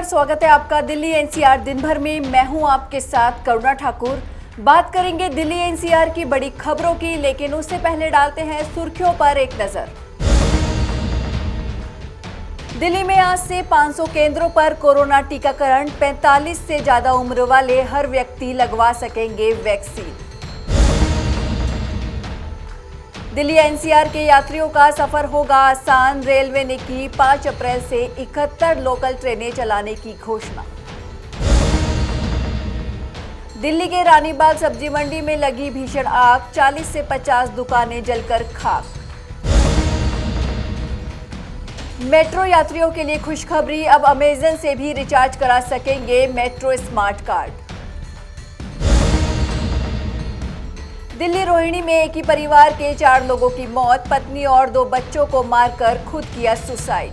नमस्कार, स्वागत है आपका दिल्ली एनसीआर दिन भर में। मैं हूं आपके साथ करुणा ठाकुर। बात करेंगे दिल्ली एनसीआर की बड़ी खबरों की, लेकिन उससे पहले डालते हैं सुर्खियों पर एक नजर। दिल्ली में आज से 500 केंद्रों पर कोरोना टीकाकरण। 45 से ज्यादा उम्र वाले हर व्यक्ति लगवा सकेंगे वैक्सीन। दिल्ली एनसीआर के यात्रियों का सफर होगा आसान। रेलवे ने की 5 अप्रैल से 71 लोकल ट्रेनें चलाने की घोषणा। दिल्ली के रानीबाग सब्जी मंडी में लगी भीषण आग, 40 से 50 दुकानें जलकर खाक। मेट्रो यात्रियों के लिए खुशखबरी, अब अमेजन से भी रिचार्ज करा सकेंगे metro smart card. Delhi Rohini में एक ही परिवार के 4 लोगों की मौत, पत्नी और 2 बच्चों को मारकर खुद किया सुसाइड।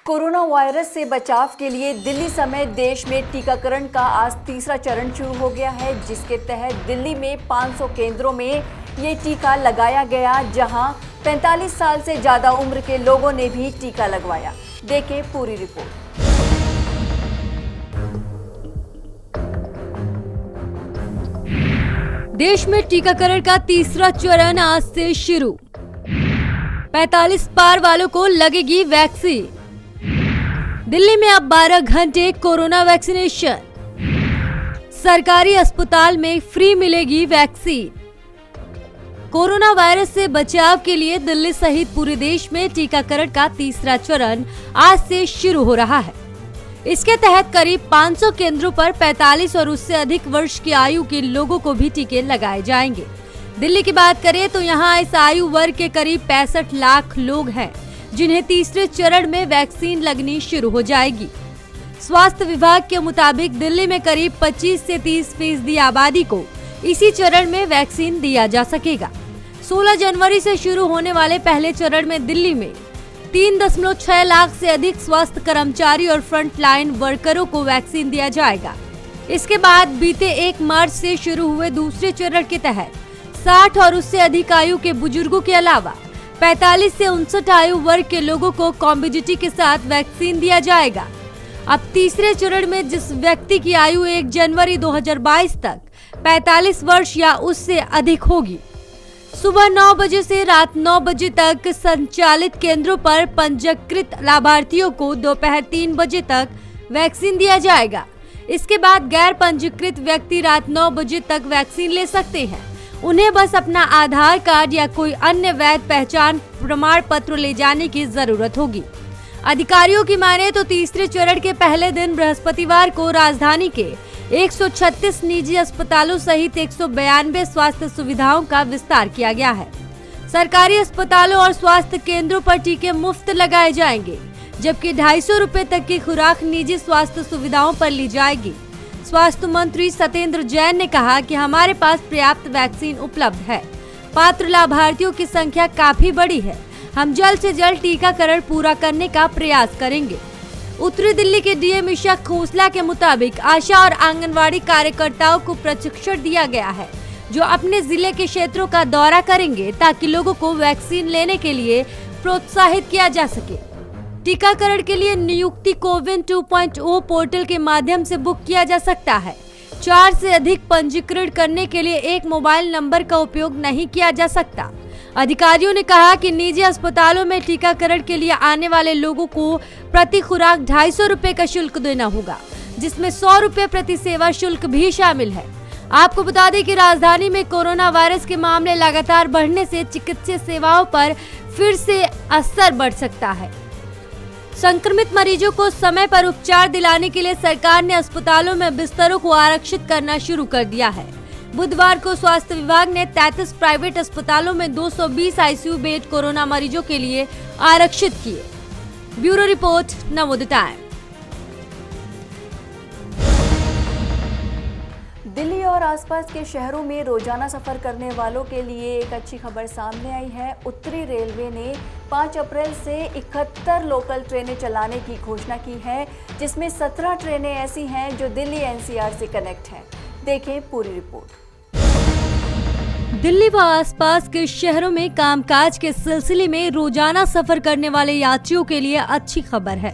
कोरोना वायरस से बचाव के लिए दिल्ली समेत देश में टीकाकरण का आज तीसरा चरण शुरू हो गया है, जिसके तहत दिल्ली में 500 केंद्रों में ये टीका लगाया गया, जहां 45 साल से ज्यादा उम्र के लोगों ने भी टीका लगवाया। देखें पूरी रिपोर्ट। देश में टीकाकरण का तीसरा चरण आज से शुरू। 45 पार वालों को लगेगी वैक्सीन। दिल्ली में अब 12 घंटे कोरोना वैक्सीनेशन। सरकारी अस्पताल में फ्री मिलेगी वैक्सीन। कोरोना वायरस से बचाव के लिए दिल्ली सहित पूरे देश में टीकाकरण का तीसरा चरण आज से शुरू हो रहा है। इसके तहत करीब 500 केंद्रों पर 45 और उससे अधिक वर्ष की आयु के लोगों को भी टीके लगाए जाएंगे। दिल्ली की बात करें तो यहाँ इस आयु वर्ग के करीब 65 लाख लोग हैं, जिन्हें तीसरे चरण में वैक्सीन लगनी शुरू हो जाएगी। स्वास्थ्य विभाग के मुताबिक दिल्ली में करीब 25 से 30% आबादी को इसी चरण में वैक्सीन दिया जा सकेगा। 16 जनवरी से शुरू होने वाले पहले चरण में दिल्ली में 3.6 लाख से अधिक स्वास्थ्य कर्मचारी और फ्रंट लाइन वर्करों को वैक्सीन दिया जाएगा। इसके बाद बीते 1 मार्च से शुरू हुए दूसरे चरण के तहत 60 और उससे अधिक आयु के बुजुर्गों के अलावा 45 से 59 आयु वर्ग के लोगों को कॉम्बिडिटी के साथ वैक्सीन दिया जाएगा। अब तीसरे चरण में जिस व्यक्ति की आयु 1 जनवरी 2022 तक 45 वर्ष या उससे अधिक होगी, सुबह 9 बजे से रात 9 बजे तक संचालित केंद्रों पर पंजीकृत लाभार्थियों को दोपहर 3 बजे तक वैक्सीन दिया जाएगा। इसके बाद गैर पंजीकृत व्यक्ति रात 9 बजे तक वैक्सीन ले सकते हैं। उन्हें बस अपना आधार कार्ड या कोई अन्य वैध पहचान प्रमाण पत्र ले जाने की जरूरत होगी। अधिकारियों की माने तो तीसरे चरण के पहले दिन बृहस्पतिवार को राजधानी के 136 निजी अस्पतालों सहित 192 स्वास्थ्य सुविधाओं का विस्तार किया गया है। सरकारी अस्पतालों और स्वास्थ्य केंद्रों पर टीके मुफ्त लगाए जाएंगे, जबकि 250 रुपए तक की खुराक निजी स्वास्थ्य सुविधाओं पर ली जाएगी। स्वास्थ्य मंत्री सत्येंद्र जैन ने कहा कि हमारे पास पर्याप्त वैक्सीन उपलब्ध है। पात्र लाभार्थियों की संख्या काफी बड़ी है। हम जल्द से जल्द टीकाकरण पूरा करने का प्रयास करेंगे। उत्तरी दिल्ली के डीएम ईशा खोसला के मुताबिक आशा और आंगनवाड़ी कार्यकर्ताओं को प्रशिक्षण दिया गया है, जो अपने जिले के क्षेत्रों का दौरा करेंगे ताकि लोगों को वैक्सीन लेने के लिए प्रोत्साहित किया जा सके। टीकाकरण के लिए नियुक्ति कोविन 2.0 पोर्टल के माध्यम से बुक किया जा सकता है। 4 से अधिक पंजीकरण करने के लिए एक मोबाइल नंबर का उपयोग नहीं किया जा सकता। अधिकारियों ने कहा कि निजी अस्पतालों में टीकाकरण के लिए आने वाले लोगों को प्रति खुराक 250 रुपए का शुल्क देना होगा, जिसमें 100 रुपए प्रति सेवा शुल्क भी शामिल है। आपको बता दें कि राजधानी में कोरोना वायरस के मामले लगातार बढ़ने से चिकित्सीय सेवाओं पर फिर से असर बढ़ सकता है। संक्रमित मरीजों को समय पर उपचार दिलाने के लिए सरकार ने अस्पतालों में बिस्तरों को आरक्षित करना शुरू कर दिया है। बुधवार को स्वास्थ्य विभाग ने 33 प्राइवेट अस्पतालों में 220 आईसीयू बेड कोरोना मरीजों के लिए आरक्षित किए। Bureau report, Navodaya time. Delhi और आसपास के शहरों में रोजाना सफर करने वालों के लिए एक अच्छी खबर सामने आई है। उत्तरी रेलवे ने 5 अप्रैल से 71 लोकल ट्रेनें चलाने की घोषणा की है, जिसमें 17 ट्रेनें ऐसी हैं जो दिल्ली एनसीआर से कनेक्ट हैं। देखें पूरी रिपोर्ट। दिल्ली व आसपास के शहरों में कामकाज के सिलसिले में रोजाना सफर करने वाले यात्रियों के लिए अच्छी खबर है।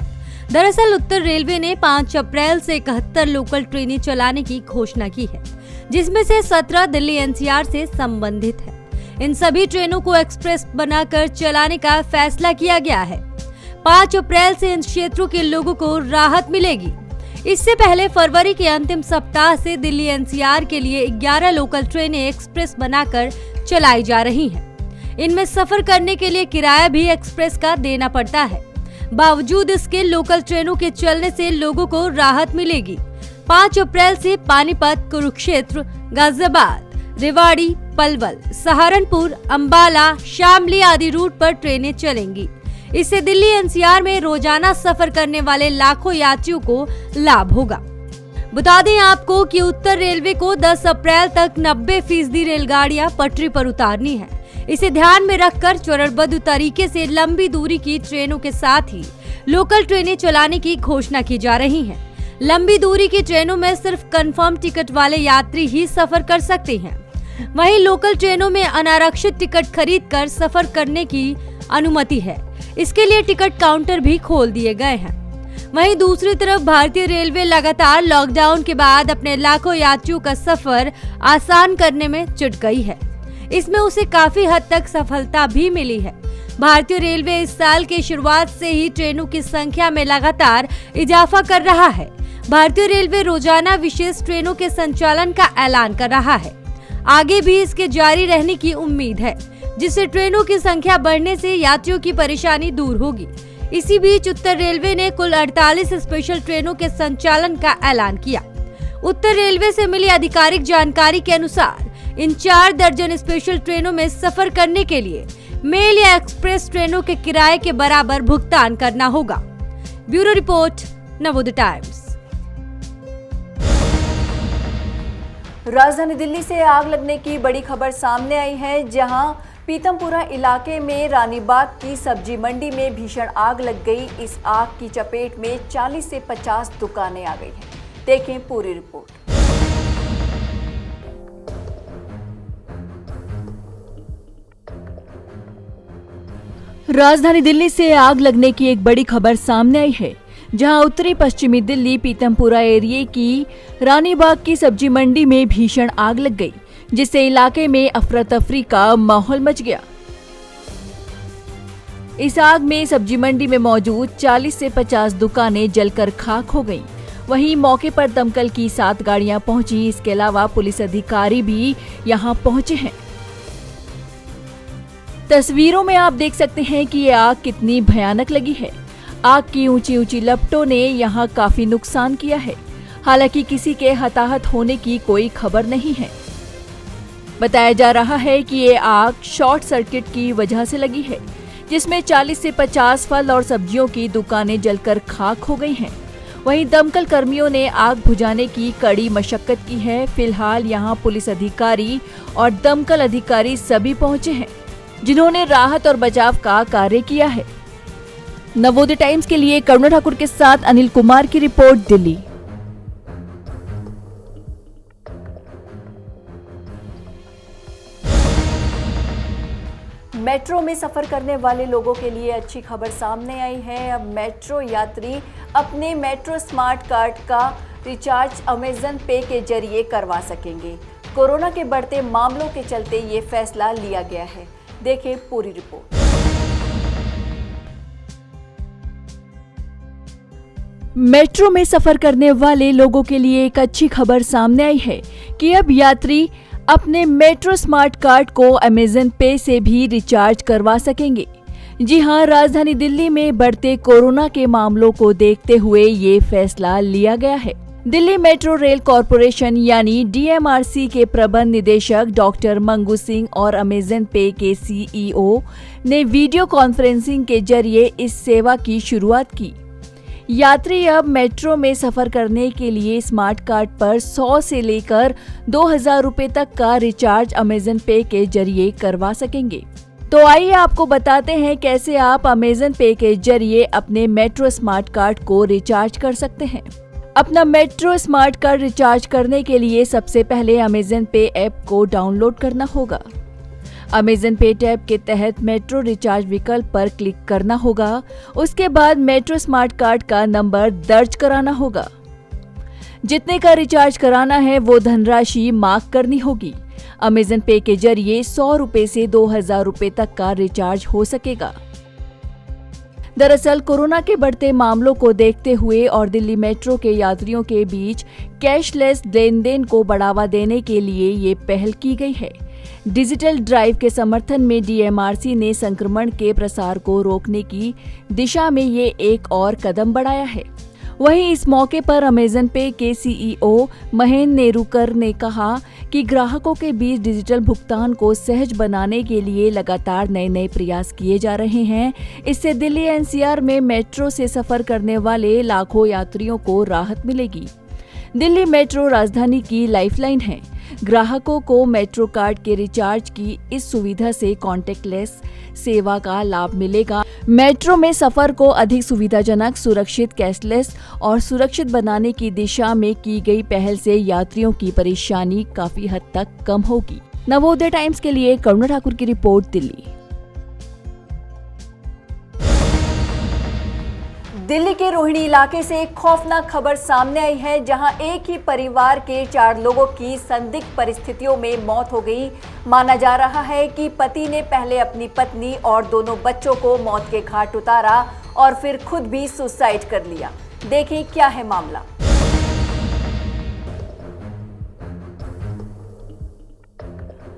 दरअसल उत्तर रेलवे ने 5 अप्रैल से 71 लोकल ट्रेनें चलाने की घोषणा की है, जिसमें से 17 दिल्ली एनसीआर से संबंधित है। इन सभी ट्रेनों को एक्सप्रेस बनाकर चलाने का फैसला किया गया है। 5 अप्रैल से इन क्षेत्रों के लोगों को राहत मिलेगी। इससे पहले फरवरी के अंतिम सप्ताह से दिल्ली एनसीआर के लिए 11 लोकल ट्रेनें एक्सप्रेस बनाकर चलाई जा रही हैं। इनमें सफर करने के लिए किराया भी एक्सप्रेस का देना पड़ता है। बावजूद इसके लोकल ट्रेनों के चलने से लोगों को राहत मिलेगी। 5 अप्रैल से पानीपत, कुरुक्षेत्र, गाजियाबाद, रेवाड़ी, पलवल, सहारनपुर, अंबाला, शामली आदि रूट पर ट्रेनें चलेंगी। इससे दिल्ली एनसीआर में रोजाना सफर करने वाले लाखों यात्रियों को लाभ होगा। बता दें आपको कि उत्तर रेलवे को 10 अप्रैल तक 90% रेलगाड़ियां पटरी पर उतारनी है। इसे ध्यान में रखकर चरणबद्ध तरीके से लंबी दूरी की ट्रेनों के साथ ही लोकल ट्रेनें चलाने की घोषणा की जा रही है। लंबी दूरी की ट्रेनों में सिर्फ कंफर्म टिकट वाले यात्री ही सफर कर सकते हैं। वहीं लोकल ट्रेनों में अनारक्षित टिकट खरीदकर सफर करने की अनुमति है। इसके लिए टिकट काउंटर भी खोल दिए गए हैं। वहीं दूसरी तरफ भारतीय रेलवे लगातार लॉकडाउन के बाद अपने लाखों यात्रियों का सफर आसान करने में जुट गई है। इसमें उसे काफी हद तक सफलता भी मिली है। भारतीय रेलवे इस साल की शुरुआत से ही ट्रेनों की संख्या में लगातार इजाफा कर रहा है। भारतीय रेलवे रोजाना विशेष ट्रेनों के संचालन का ऐलान कर रहा है। आगे भी इसके जारी रहने की उम्मीद है, जिससे ट्रेनों की संख्या बढ़ने से यात्रियों की परेशानी दूर होगी। इसी बीच उत्तर रेलवे ने कुल 48 स्पेशल ट्रेनों के संचालन का ऐलान किया। उत्तर रेलवे से मिली आधिकारिक जानकारी के अनुसार इन 4 दर्जन स्पेशल ट्रेनों में सफर करने के लिए मेल या एक्सप्रेस ट्रेनों के किराए के बराबर भुगतान करना होगा। Bureau report, Navodaya times. राजधानी दिल्ली से आग लगने की बड़ी खबर सामने आई है, जहां पीतमपुरा इलाके में रानीबाग की सब्जी मंडी में भीषण आग लग गई। इस आग की चपेट में 40 से 50 दुकानें आ गई हैं। देखें पूरी रिपोर्ट। राजधानी दिल्ली से आग लगने की एक बड़ी खबर सामने आई है, जहां उत्तरी पश्चिमी दिल्ली पीतमपुरा एरिया की रानीबाग की सब्जी मंडी में भीषण आग लग गई, जिससे इलाके में अफरा तफरी का माहौल मच गया। इस आग में सब्जी मंडी में मौजूद 40 से 50 दुकानें जलकर खाक हो गईं। वहीं मौके पर दमकल की 7 गाड़ियां पहुंची। इसके अलावा पुलिस अधिकारी भी यहां पहुंचे हैं। तस्वीरों में आप देख सकते हैं कि ये आग कितनी भयानक लगी है। आग की ऊंची ऊंची लपटों ने यहां काफी नुकसान किया है। हालांकि किसी के हताहत होने की कोई खबर नहीं है। बताया जा रहा है कि ये आग शॉर्ट सर्किट की वजह से लगी है, जिसमें 40 से 50 फल और सब्जियों की दुकानें जलकर खाक हो गई हैं। वहीं दमकल कर्मियों ने आग बुझाने की कड़ी मशक्कत की है। फिलहाल यहां पुलिस अधिकारी और दमकल अधिकारी सभी पहुंचे हैं, जिन्होंने राहत और बचाव का कार्य किया है। नवोदय टाइम्स के लिए करुणा ठाकुर के साथ अनिल कुमार की रिपोर्ट, दिल्ली। मेट्रो में सफर करने वाले लोगों के लिए अच्छी खबर सामने आई है। अब मेट्रो यात्री अपने मेट्रो स्मार्ट कार्ड का रिचार्ज अमेजन पे के जरिए करवा सकेंगे। कोरोना के बढ़ते मामलों के चलते ये फैसला लिया गया है। देखें पूरी रिपोर्ट। मेट्रो में सफर करने वाले लोगों के लिए एक अच्छी खबर सामने आई है कि अब यात्री अपने मेट्रो स्मार्ट कार्ड को अमेजन पे से भी रिचार्ज करवा सकेंगे। जी हां, राजधानी दिल्ली में बढ़ते कोरोना के मामलों को देखते हुए ये फैसला लिया गया है। दिल्ली मेट्रो रेल कॉरपोरेशन यानी DMRC के प्रबंध निदेशक डॉक्टर मंगू सिंह और अमेजन पे के CEO ने वीडियो कॉन्फ्रेंसिंग के जरिए इस सेवा की शुरुआत की। यात्री अब मेट्रो में सफर करने के लिए स्मार्ट कार्ड पर 100 से लेकर 2000 रुपए तक का रिचार्ज अमेजन पे के जरिए करवा सकेंगे। तो आइए आपको बताते हैं कैसे आप अमेजन पे के जरिए अपने मेट्रो स्मार्ट कार्ड को रिचार्ज कर सकते हैं। अपना मेट्रो स्मार्ट कार्ड रिचार्ज करने के लिए सबसे पहले अमेज़न पे ऐप को डाउनलोड करना होगा। अमेज़न पे टैब के तहत मेट्रो रिचार्ज विकल्प पर क्लिक करना होगा। उसके बाद मेट्रो स्मार्ट कार्ड का नंबर दर्ज कराना होगा। जितने का रिचार्ज कराना है वो धनराशि मार्क करनी होगी। अमेज़न पे के जरिए 100 रुपए से 2000 रुपए तक का रिचार्ज हो सकेगा। दरअसल कोरोना के बढ़ते मामलों को देखते हुए और दिल्ली मेट्रो के यात्रियों के बीच कैशलेस लेन देन को बढ़ावा देने के लिए ये पहल की गई है। डिजिटल ड्राइव के समर्थन में डीएमआरसी ने संक्रमण के प्रसार को रोकने की दिशा में ये एक और कदम बढ़ाया है। वहीं इस मौके पर अमेज़न पे के सीईओ महेंद्र नेरुकर ने कहा कि ग्राहकों के बीच डिजिटल भुगतान को सहज बनाने के लिए लगातार नए प्रयास किए जा रहे हैं। इससे दिल्ली एनसीआर में मेट्रो से सफर करने वाले लाखों यात्रियों को राहत मिलेगी। दिल्ली मेट्रो राजधानी की लाइफलाइन है। ग्राहकों को मेट्रो कार्ड के रिचार्ज की इस सुविधा से कॉन्टेक्टलेस सेवा का लाभ मिलेगा। मेट्रो में सफर को अधिक सुविधाजनक, सुरक्षित, कैशलेस और सुरक्षित बनाने की दिशा में की गई पहल से यात्रियों की परेशानी काफी हद तक कम होगी। नवोदय टाइम्स के लिए करुणा ठाकुर की रिपोर्ट, दिल्ली। दिल्ली के रोहिणी इलाके से एक खौफनाक खबर सामने आई है, जहां एक ही परिवार के 4 लोगों की संदिग्ध परिस्थितियों में मौत हो गई। माना जा रहा है कि पति ने पहले अपनी पत्नी और दोनों बच्चों को मौत के घाट उतारा और फिर खुद भी सुसाइड कर लिया। देखिए क्या है मामला।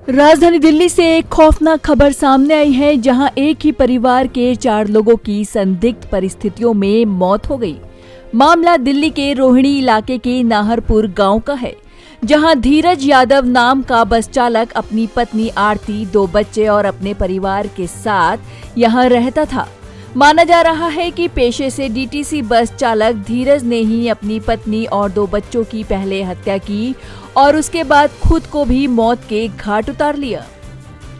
राजधानी दिल्ली से एक खौफनाक खबर सामने आई है, जहां एक ही परिवार के 4 लोगों की संदिग्ध परिस्थितियों में मौत हो गई। मामला दिल्ली के रोहिणी इलाके के नाहरपुर गांव का है, जहां धीरज यादव नाम का बस चालक अपनी पत्नी आरती, 2 बच्चे और अपने परिवार के साथ यहां रहता था। माना जा रहा है कि पेशे से डीटीसी बस चालक धीरज ने ही अपनी पत्नी और 2 बच्चों की पहले हत्या की और उसके बाद खुद को भी मौत के घाट उतार लिया।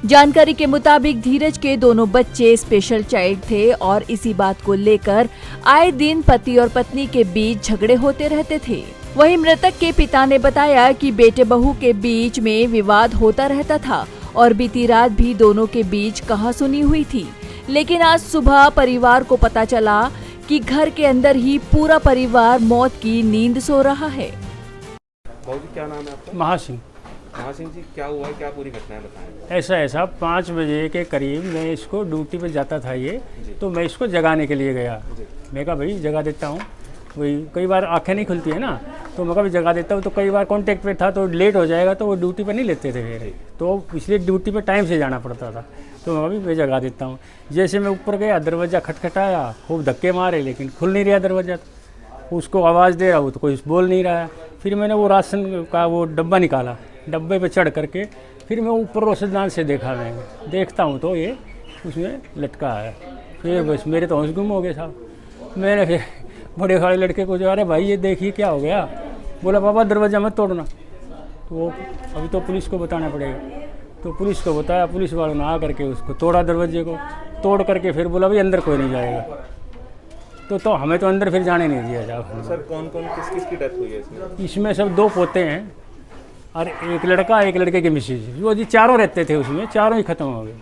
जानकारी के मुताबिक धीरज के दोनों बच्चे स्पेशल चाइल्ड थे और इसी बात को लेकर आए दिन पति और पत्नी के बीच झगड़े होते रहते थे। वहीं मृतक के पिता ने बताया कि बेटे बहू के बीच में विवाद होता रहता था और बीती रात भी दोनों के बीच कहासुनी हुई थी। लेकिन आज सुबह परिवार को पता चला कि घर के अंदर ही पूरा परिवार मौत की नींद सो रहा है। बाबू जी क्या नाम है आपका? महासिंह। महासिंह जी, क्या हुआ है, क्या पूरी घटना है बताएं। ऐसा 5 बजे के करीब मैं इसको ड्यूटी पे जाता था तो मैं इसको जगाने के लिए गया। मैं कहा भाई जगा देता हूँ, वही कई बार आंखें नहीं खुलती है ना, तो मैं कहा भी जगा देता हूँ। तो कई बार कॉन्टेक्ट पे था तो लेट हो जाएगा तो वो ड्यूटी पे नहीं लेते थे फिर, तो इसलिए ड्यूटी पे टाइम से जाना पड़ता था। तो मैं कहा मैं जगा देता हूँ। जैसे मैं ऊपर गया, दरवाज़ा खटखटाया, खूब धक्के मारे लेकिन खुल नहीं रहा दरवाज़ा। उसको आवाज़ दे रहा हूँ तो कोई बोल नहीं रहा है। फिर मैंने वो राशन का वो डब्बा निकाला, डब्बे पे चढ़ करके फिर मैं ऊपर रोशनदान से देखता हूँ तो ये उसमें लटका है। फिर बस मेरे तो होश गुम हो गए साहब। मैंने फिर बड़े वाले लड़के को जो, अरे भाई ये देखिए क्या हो गया। बोला पापा दरवाज़ा मत तोड़ना। तो अभी तो पुलिस को बताना पड़ेगा। तो पुलिस को बताया, पुलिस वालों ने आ करके उसको तोड़ा, दरवाजे को तोड़ करके फिर बोला भाई अंदर कोई नहीं जाएगा। तो हमें तो अंदर फिर जाने नहीं दिया जाओ। सर कौन किस की डेथ हुई है इसमें? इसमें सब 2 पोते हैं और एक लड़का, एक लड़के के मिसेज। वो जी 4 रहते थे उसमें, 4 ही खत्म हो गए।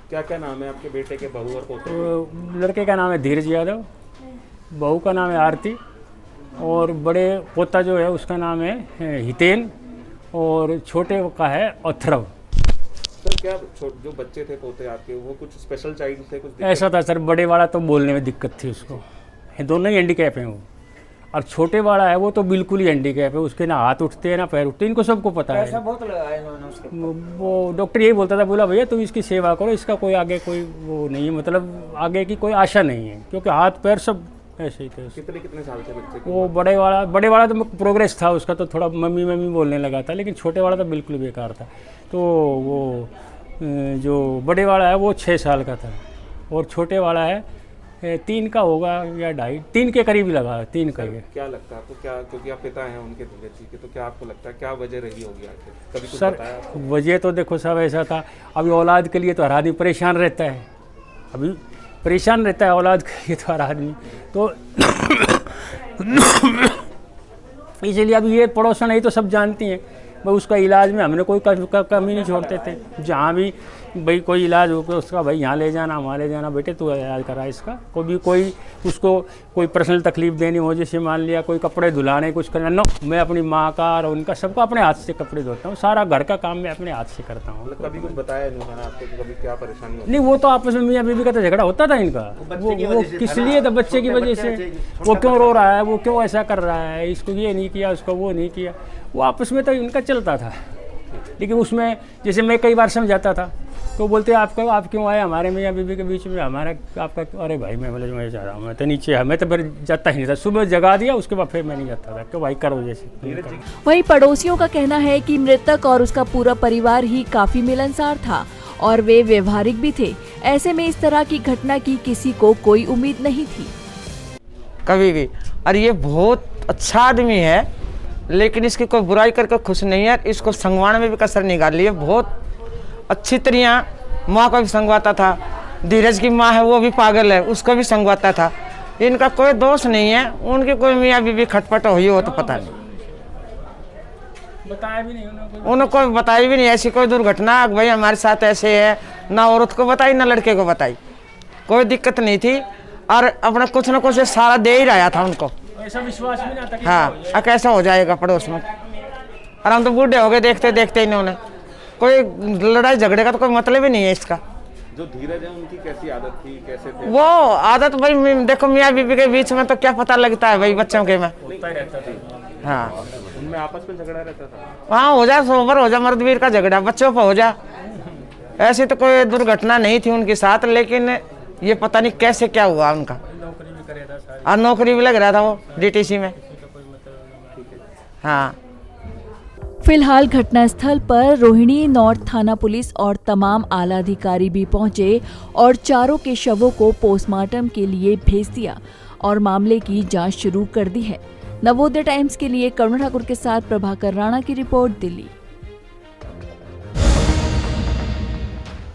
क्या क्या नाम है आपके बेटे के, बहू और पोते? तो लड़के का नाम है धीरज यादव, बहू का नाम है आरती और बड़े पोता जो है उसका नाम है हितेन और छोटे का है अथर्व। सर क्या जो बच्चे थे पोते आपके, वो कुछ स्पेशल चाइल्ड थे? कुछ ऐसा था सर, बड़े वाला तो बोलने में दिक्कत थी उसको, दोनों ही हैंडीकैप हैं वो, और छोटे वाला है वो तो बिल्कुल ही हैंडीकैप है, उसके ना हाथ उठते हैं ना पैर उठते, इनको सबको पता है। पैसा बहुत लगाया इन्होंने उसके। वो डॉक्टर यही बोलता था, बोला भैया तुम इसकी सेवा करो, इसका कोई आगे कोई वो नहीं है, मतलब आगे की कोई आशा नहीं है, क्योंकि हाथ पैर सब ऐसे ही थे। कितने साल के बच्चे को? वो बड़े वाला तो प्रोग्रेस था उसका, तो थोड़ा मम्मी बोलने लगा था, लेकिन छोटे वाला तो बिल्कुल बेकार था। तो वो जो बड़े वाला है वो 6 साल का था और छोटे वाला है 3 का होगा या 2.5, 3 के करीब ही लगा, 3 का ही। क्या लगता है आपको, क्या क्योंकि आप पिता हैं उनके धीरज जी के, तो क्या आपको लगता है क्या वजह रही होगी आखिर? कभी कुछ सर बताया आपको? वजह तो देखो सब ऐसा था, अभी औलाद के लिए तो हर आदमी परेशान रहता है, अभी परेशान रहता है औलाद के लिए तो हर आदमी। तो इसीलिए अब ये पड़ोसन है तो सब जानती हैं भाई, उसका इलाज में हमने कोई कमी नहीं छोड़ते थे। जहाँ भी भाई कोई इलाज हो उसका, भाई यहाँ ले जाना वहाँ ले जाना, बेटे तू इलाज करा इसका। कोई उसको कोई पर्सनल तकलीफ देनी हो, जैसे मान लिया कोई कपड़े धुलाने कुछ करना, नो मैं अपनी माँ का और उनका सबका अपने हाथ से कपड़े धोता हूँ, सारा घर का काम मैं अपने हाथ से करता हूँ। मतलब कभी कुछ बताया नहीं उन्होंने आपको कि कभी क्या परेशानी होती नहीं, वो तो आपस में मियाँ बीवी का तो झगड़ा होता था इनका। वो किस लिए था? बच्चे की वजह से। वो क्यों रो रहा है, वो क्यों ऐसा कर रहा है, इसको ये नहीं किया, उसको वो नहीं किया, वो आपस में तो इनका चलता था। लेकिन उसमें जैसे मैं कई बार समझाता था तो बोलते आप क्यों आए हमारे मियाँ बीवी के बीच में, हमारा आपका? अरे भाई मैं बोले मैं जा रहा हूँ, मैं तो नीचे है, मैं तो फिर जाता ही नहीं था। सुबह जगा दिया, उसके बाद फिर मैं नहीं जाता था, क्यों भाई करो जैसे। वहीं पड़ोसियों का कहना है कि मृतक और उसका पूरा परिवार ही काफी मिलनसार था और वे व्यवहारिक भी थे। ऐसे में इस तरह की घटना की किसी को कोई उम्मीद नहीं थी कभी भी। और ये बहुत अच्छा आदमी है, लेकिन इसकी कोई बुराई करके खुश नहीं है। इसको संगवान में भी कसर निकाल ली है, बहुत अच्छी तरह माँ को भी संगवाता था। धीरज की माँ है वो भी पागल है, उसको भी संगवाता था। इनका कोई दोष नहीं है, उनकी कोई मियाँ बीवी खटपट हुई हो तो पता नहीं, बताया भी नहीं उन्होंने कोई बताई भी नहीं। ऐसी कोई दुर्घटना भाई हमारे साथ ऐसे है, ना औरत को बताई ना लड़के को बताई, कोई दिक्कत नहीं थी। और अपना कुछ न कुछ सारा दे ही रहा था उनको, ऐसा विश्वास भी नहीं आता कि हाँ कैसा हो जाएगा पड़ोस में। और हम तो बूढ़े हो गए देखते देखते इन्होंने, कोई लड़ाई झगड़े का तो कोई मतलब ही नहीं है इसका। जो धीरज है उनकी कैसी आदत थी, कैसे थे वो आदत भाई देखो मियाँ बीवी के बीच में तो क्या पता लगता है भाई, बच्चों के में। रहता था। हाँ उनमें आपस में झगड़ा रहता था? वहाँ हो जा सोबर हो जा, मर्द वीर का झगड़ा बच्चों पर हो जा। ऐसी तो कोई दुर्घटना नहीं थी उनके साथ, लेकिन ये पता नहीं कैसे क्या हुआ उनका। नौकरी भी करे था, और नौकरी भी लग रहा था वो डीटीसी में। हाँ फिलहाल घटनास्थल पर रोहिणी नॉर्थ थाना पुलिस और तमाम आला अधिकारी भी पहुंचे और चारों के शवों को पोस्टमार्टम के लिए भेज दिया और मामले की जांच शुरू कर दी है। नवोदय टाइम्स के लिए करुण ठाकुर के साथ प्रभाकर राणा की रिपोर्ट, दिल्ली।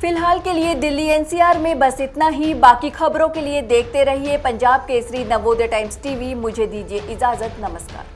फिलहाल के लिए दिल्ली एनसीआर में बस इतना ही। बाकी खबरों के लिए देखते रहिए पंजाब केसरी नवोदय टाइम्स टीवी। मुझे दीजिए इजाजत, नमस्कार।